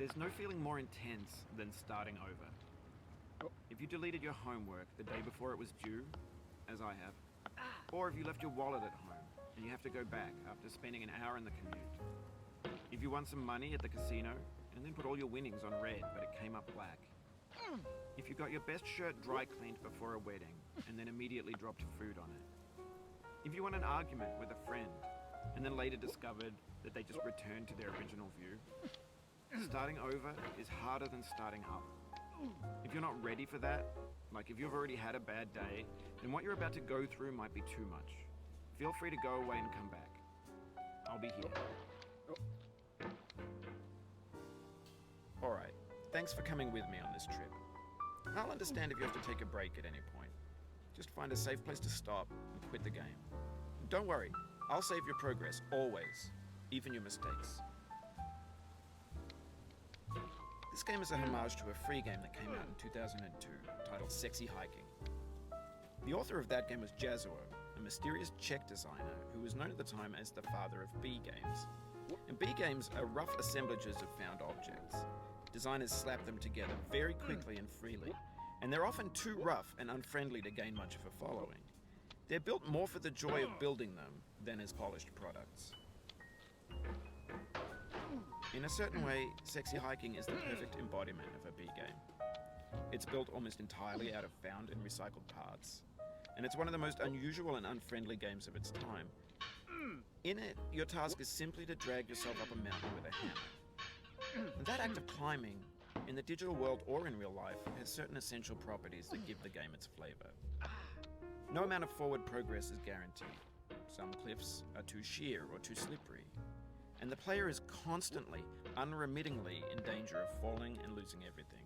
There's no feeling more intense than starting over. If you deleted your homework the day before it was due, as I have, or if you left your wallet at home and you have to go back after spending an hour in the commute. If you won some money at the casino and then put all your winnings on red but it came up black. If you got your best shirt dry cleaned before a wedding and then immediately dropped food on it. If you won an argument with a friend and then later discovered that they just returned to their original view. Starting over is harder than starting up. If you're not ready for that, like if you've already had a bad day, then what you're about to go through might be too much. Feel free to go away and come back. I'll be here. Alright, thanks for coming with me on this trip. I'll understand if you have to take a break at any point. Just find a safe place to stop and quit the game. Don't worry, I'll save your progress, always, even your mistakes. This game is a homage to a free game that came out in 2002, titled Sexy Hiking. The author of that game was Jazuo, a mysterious Czech designer who was known at the time as the father of B games. And B games are rough assemblages of found objects. Designers slap them together very quickly and freely, and they're often too rough and unfriendly to gain much of a following. They're built more for the joy of building them than as polished products. In a certain way, Sexy Hiking is the perfect embodiment of a B game. It's built almost entirely out of found and recycled parts, and it's one of the most unusual and unfriendly games of its time. In it, your task is simply to drag yourself up a mountain with a hammer. And that act of climbing, in the digital world or in real life, has certain essential properties that give the game its flavor. No amount of forward progress is guaranteed. Some cliffs are too sheer or too slippery. And the player is constantly, unremittingly in danger of falling and losing everything.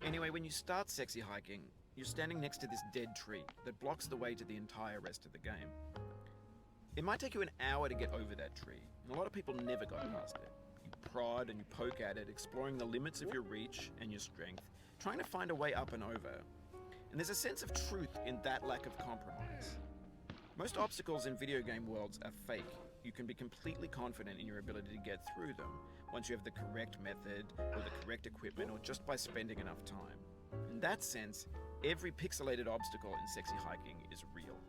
Anyway, when you start Sexy Hiking, you're standing next to this dead tree that blocks the way to the entire rest of the game. It might take you an hour to get over that tree, and a lot of people never got past it. You prod and you poke at it, exploring the limits of your reach and your strength, trying to find a way up and over. And there's a sense of truth in that lack of compromise. Most obstacles in video game worlds are fake. You can be completely confident in your ability to get through them once you have the correct method or the correct equipment or just by spending enough time. In that sense, every pixelated obstacle in Sexy Hiking is real.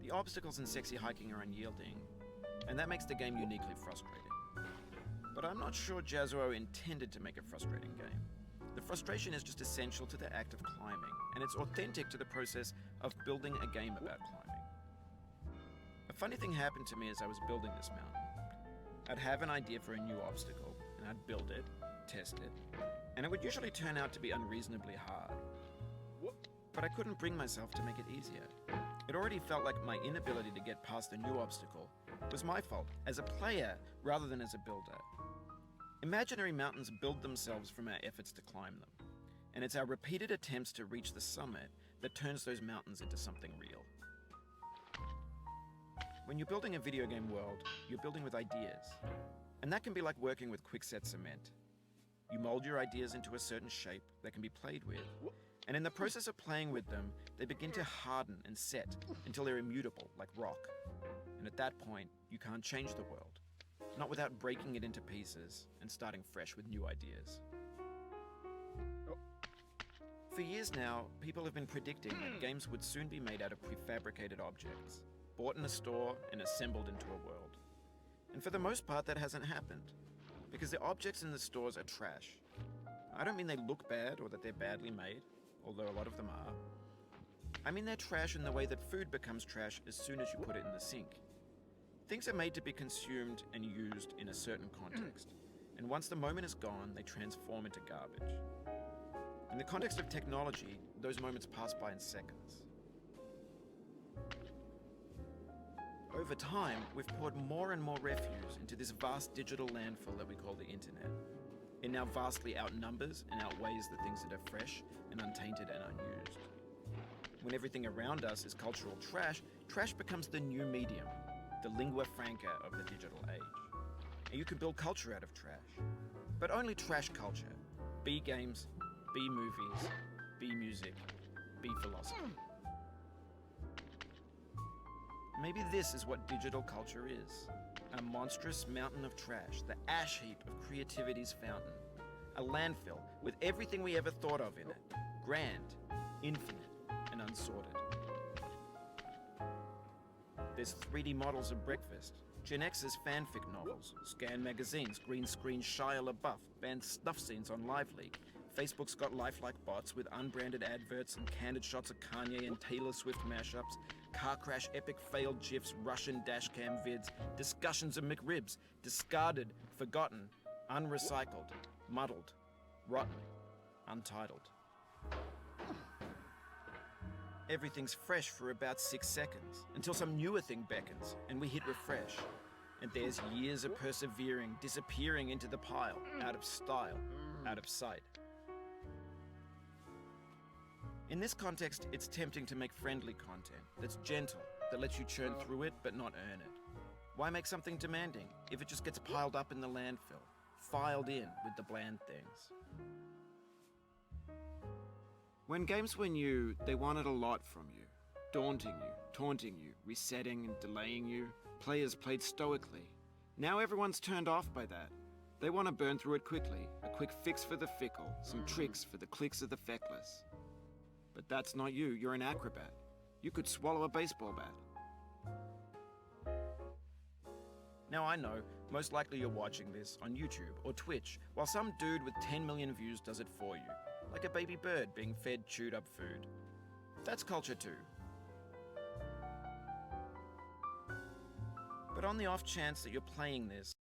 The obstacles in Sexy Hiking are unyielding, and that makes the game uniquely frustrating. But I'm not sure Jazuo intended to make a frustrating game. The frustration is just essential to the act of climbing, and it's authentic to the process of building a game about climbing. A funny thing happened to me as I was building this mountain. I'd have an idea for a new obstacle, and I'd build it, test it, and it would usually turn out to be unreasonably hard. But I couldn't bring myself to make it easier. It already felt like my inability to get past a new obstacle was my fault as a player rather than as a builder. Imaginary mountains build themselves from our efforts to climb them, and it's our repeated attempts to reach the summit that turns those mountains into something real. When you're building a video game world, you're building with ideas, and that can be like working with quickset cement. You mold your ideas into a certain shape that can be played with, and in the process of playing with them, they begin to harden and set until they're immutable, like rock. And at that point, you can't change the world. Not without breaking it into pieces and starting fresh with new ideas. For years now, people have been predicting that games would soon be made out of prefabricated objects, bought in a store and assembled into a world. And for the most part, that hasn't happened, because the objects in the stores are trash. I don't mean they look bad or that they're badly made, although a lot of them are. I mean they're trash in the way that food becomes trash as soon as you put it in the sink. Things are made to be consumed and used in a certain context, and once the moment is gone, they transform into garbage. In the context of technology, those moments pass by in seconds. Over time, we've poured more and more refuse into this vast digital landfill that we call the internet. It now vastly outnumbers and outweighs the things that are fresh and untainted and unused. When everything around us is cultural trash, trash becomes the new medium, the lingua franca of the digital age. And you can build culture out of trash. But only trash culture. B games, B movies, B music, B philosophy. Maybe this is what digital culture is. A monstrous mountain of trash, the ash heap of creativity's fountain. A landfill with everything we ever thought of in it. Grand, infinite, and unsorted. There's 3D models of breakfast, Gen X's fanfic novels, scan magazines, green screen Shia LaBeouf, banned snuff scenes on LiveLeak. Facebook's got lifelike bots with unbranded adverts and candid shots of Kanye and Taylor Swift mashups, car crash epic failed GIFs, Russian dashcam vids, discussions of McRibs, discarded, forgotten, unrecycled, muddled, rotten, untitled. Everything's fresh for about 6 seconds, until some newer thing beckons, and we hit refresh. And there's years of persevering, disappearing into the pile, out of style, out of sight. In this context, it's tempting to make friendly content that's gentle, that lets you churn through it but not earn it. Why make something demanding if it just gets piled up in the landfill, filed in with the bland things? When games were new, they wanted a lot from you. Daunting you, taunting you, resetting and delaying you. Players played stoically. Now everyone's turned off by that. They want to burn through it quickly, a quick fix for the fickle, some tricks for the clicks of the feckless. But that's not you, you're an acrobat. You could swallow a baseball bat. Now I know, most likely you're watching this on YouTube or Twitch, while some dude with 10 million views does it for you, like a baby bird being fed chewed up food. That's culture too. But on the off chance that you're playing this